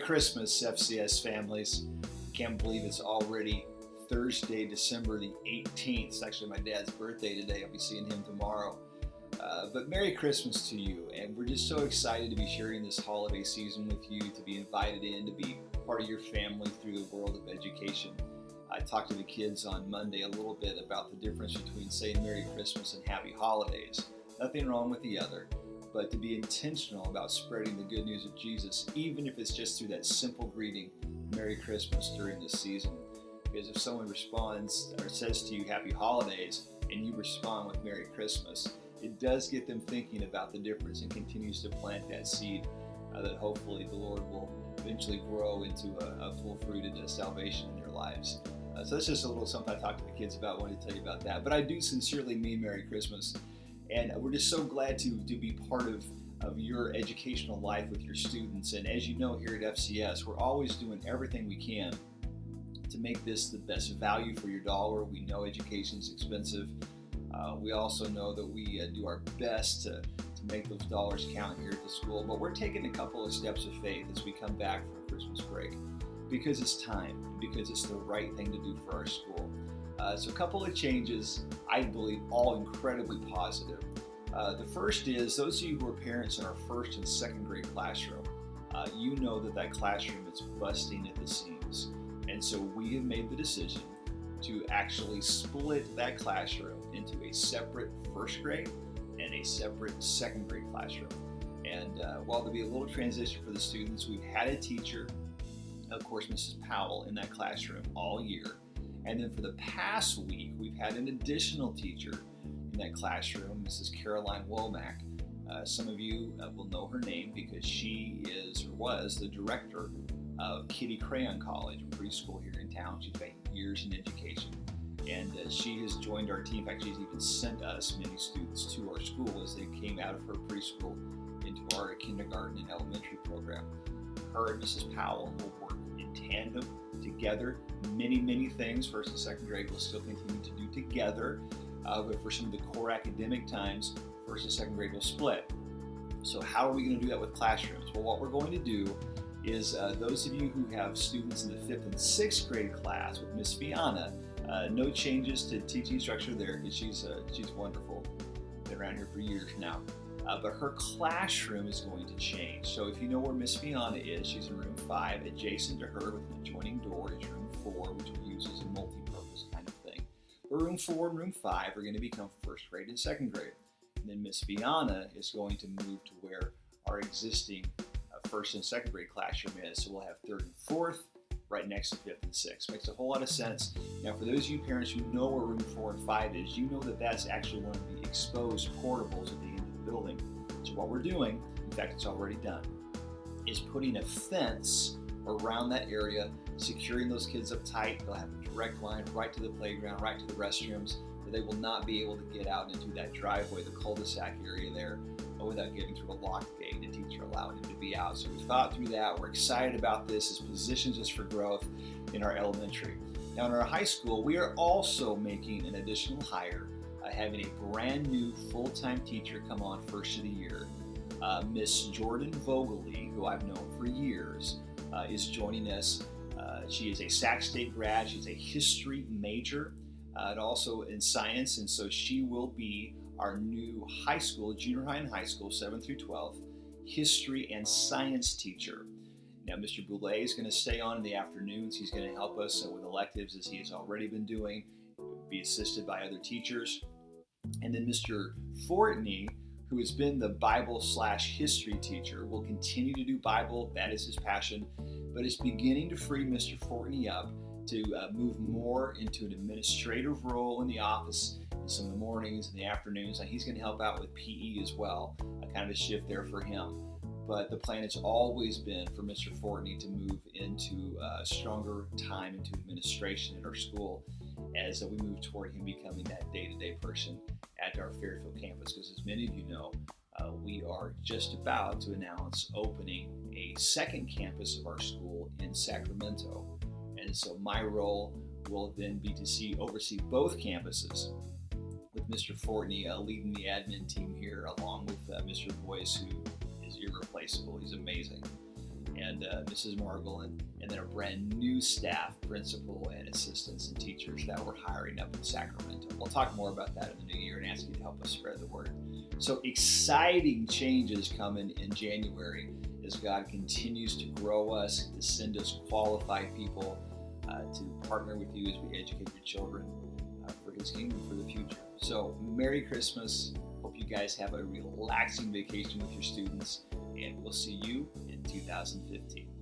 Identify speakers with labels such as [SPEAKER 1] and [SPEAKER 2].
[SPEAKER 1] Christmas, FCS families. Can't believe it's already Thursday, December the 18th. It's actually my dad's birthday today. I'll be seeing him tomorrow. But Merry Christmas to you, and we're just so excited to be sharing this holiday season with you, to be invited in, to be part of your family through the world of education. I talked to the kids on Monday a little bit about the difference between saying Merry Christmas and Happy Holidays. Nothing wrong with the other, but to be intentional about spreading the good news of Jesus, even if it's just through that simple greeting, Merry Christmas, during this season. Because if someone responds or says to you Happy Holidays and you respond with Merry Christmas, it does get them thinking about the difference and continues to plant that seed that hopefully the Lord will eventually grow into a full-fruited salvation in their lives. So that's just a little something I talked to the kids about. I wanted to tell you about that. But I do sincerely mean Merry Christmas. And we're just so glad to be part of your educational life with your students. And as you know, here at FCS, we're always doing everything we can to make this the best value for your dollar. We know education is expensive. We also know that we do our best to make those dollars count here at the school. But we're taking a couple of steps of faith as we come back from Christmas break, because it's time, because it's the right thing to do for our school. So a couple of changes, I believe, all incredibly positive. The first is, those of you who are parents in our first and second grade classroom, you know that classroom is busting at the seams. And so we have made the decision to actually split that classroom into a separate first grade and a separate second grade classroom. And while there'll be a little transition for the students, we've had a teacher, of course, Mrs. Powell, in that classroom all year. And then for the past week, we've had an additional teacher in that classroom, Mrs. Caroline Womack. Some of you will know her name because she is, or was, the director of Kitty Crayon College, a preschool here in town. She's got years in education. And she has joined our team. In fact, she's even sent us many students to our school as they came out of her preschool into our kindergarten and elementary program. Her and Mrs. Powell will work in tandem together. Many things first and second grade will still continue to do together, but for some of the core academic times, first and second grade will split. So how are we going to do that with classrooms? Well, what we're going to do is those of you who have students in the 5th and 6th grade class with Miss Fiona, no changes to teaching structure there, because she's wonderful. Been around here for years now. But her classroom is going to change. So if you know where Miss Fiona is, she's in room 5. Adjacent to her with an adjoining door is room 4, which we use as a multi-purpose kind of thing. But room 4 and room 5 are going to become first grade and second grade. And then Miss Fiona is going to move to where our existing first and second grade classroom is. So we'll have 3rd and 4th right next to 5th and 6th. Makes a whole lot of sense. Now, for those of you parents who know where room 4 and 5 is, you know that that's actually one of the exposed portables at the end of the building. So what we're doing, in fact it's already done, is putting a fence around that area, securing those kids up tight. They'll have a direct line right to the playground, right to the restrooms, where they will not be able to get out into that driveway, the cul-de-sac area there, without getting through a locked gate. The teacher allowed him to be out. So we thought through that. We're excited about this. This positions us for growth in our elementary. Now in our high school, we are also making an additional hire, having a brand new full-time teacher come on first of the year. Miss Jordan Vogely, who I've known for years, is joining us. She is a Sac State grad. She's a history major and also in science, and so she will be our new high school, junior high and high school, 7th through 12th, history and science teacher. Now, Mr. Boulay is going to stay on in the afternoons. He's going to help us with electives, as he has already been doing, be assisted by other teachers. And then Mr. Fortney, who has been the Bible/history teacher, will continue to do Bible. That is his passion, but is beginning to free Mr. Fortney up to move more into an administrative role in the office in some of the mornings and the afternoons. And he's going to help out with PE as well, a kind of a shift there for him. But the plan has always been for Mr. Fortney to move into a stronger time into administration at our school as we move toward him becoming that day-to-day person at our Fairfield campus. Because as many of you know, we are just about to announce opening a second campus of our school in Sacramento. And so my role will then be to oversee both campuses, with Mr. Fortney leading the admin team here, along with Mr. Boyce, who is irreplaceable. He's amazing. and Mrs. Margle, and then a brand new staff, principal and assistants and teachers that we're hiring up in Sacramento. We'll talk more about that in the new year and ask you to help us spread the word. So exciting changes coming in January as God continues to grow us, to send us qualified people to partner with you as we educate your children for His kingdom, for the future. So Merry Christmas. Hope you guys have a relaxing vacation with your students, and we'll see you in 2015.